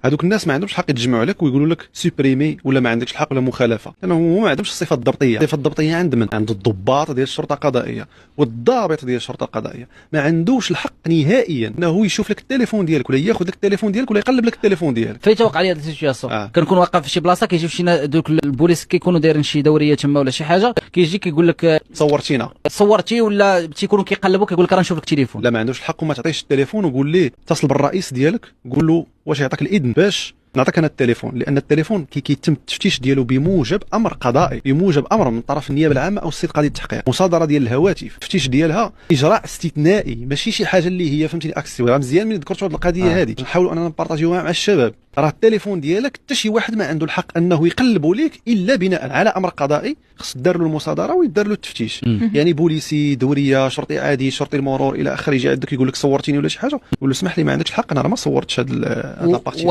هذوك الناس ما عندهمش الحق يتجمعوا عليك ويقولوا لك سوبريمي ولا ما عندكش الحق ولا مخالفه، لانه هو ما عندهمش الصفه الضبطيه. الصفه الضبطيه عند من؟ عند الضباط ديال الشرطه القضائيه، والضابط ديال الشرطه القضائيه ما عندوش الحق نهائيا انه يشوف لك التليفون ديالك ولا ياخذ لك التليفون ديالك ولا يقلب لك التليفون ديالك. فايت وقع لي هذا السيتوياسيون كنكون واقف في شي بلاصه، كيجيو شي دوك البوليس كيكونوا دايرين شي دوريه تما ولا شي حاجه، كيجي كيقول لك صورتي ولا تيكونوا كيقلبوا كيقول لك راه نشوف لك التليفون. لا ما عندوش الحق، وما تعطيش التليفون وقول ليه اتصل بالرئيس ديالك قول له واش يعطيك الاذن باش نعطيك انا التليفون، لان التليفون كيتم التفتيش ديالو بموجب امر قضائي، بموجب امر من طرف النيابه العامه او السيد قاضي التحقيق. مصادره ديال الهواتف التفتيش ديالها اجراء استثنائي، ماشي شي حاجه اللي هي فهمتيني اكسيو. مزيان من ذكرت هذه القضيه هذه نحاولوا اننا نبارطاجيوها مع الشباب. راه التليفون ديالك حتى شي واحد ما عنده الحق انه يقلبوا ليك الا بناء على امر قضائي، خص دار له المصادره ويدار له التفتيش. يعني بوليسي، دوريه، شرطي عادي، شرطي المرور الى اخره، يجي عندك يقول لك صورتيني ولا شي حاجه، يقول له اسمح لي ما عندكش الحق، انا راه ما صورتش هاد لابارتي.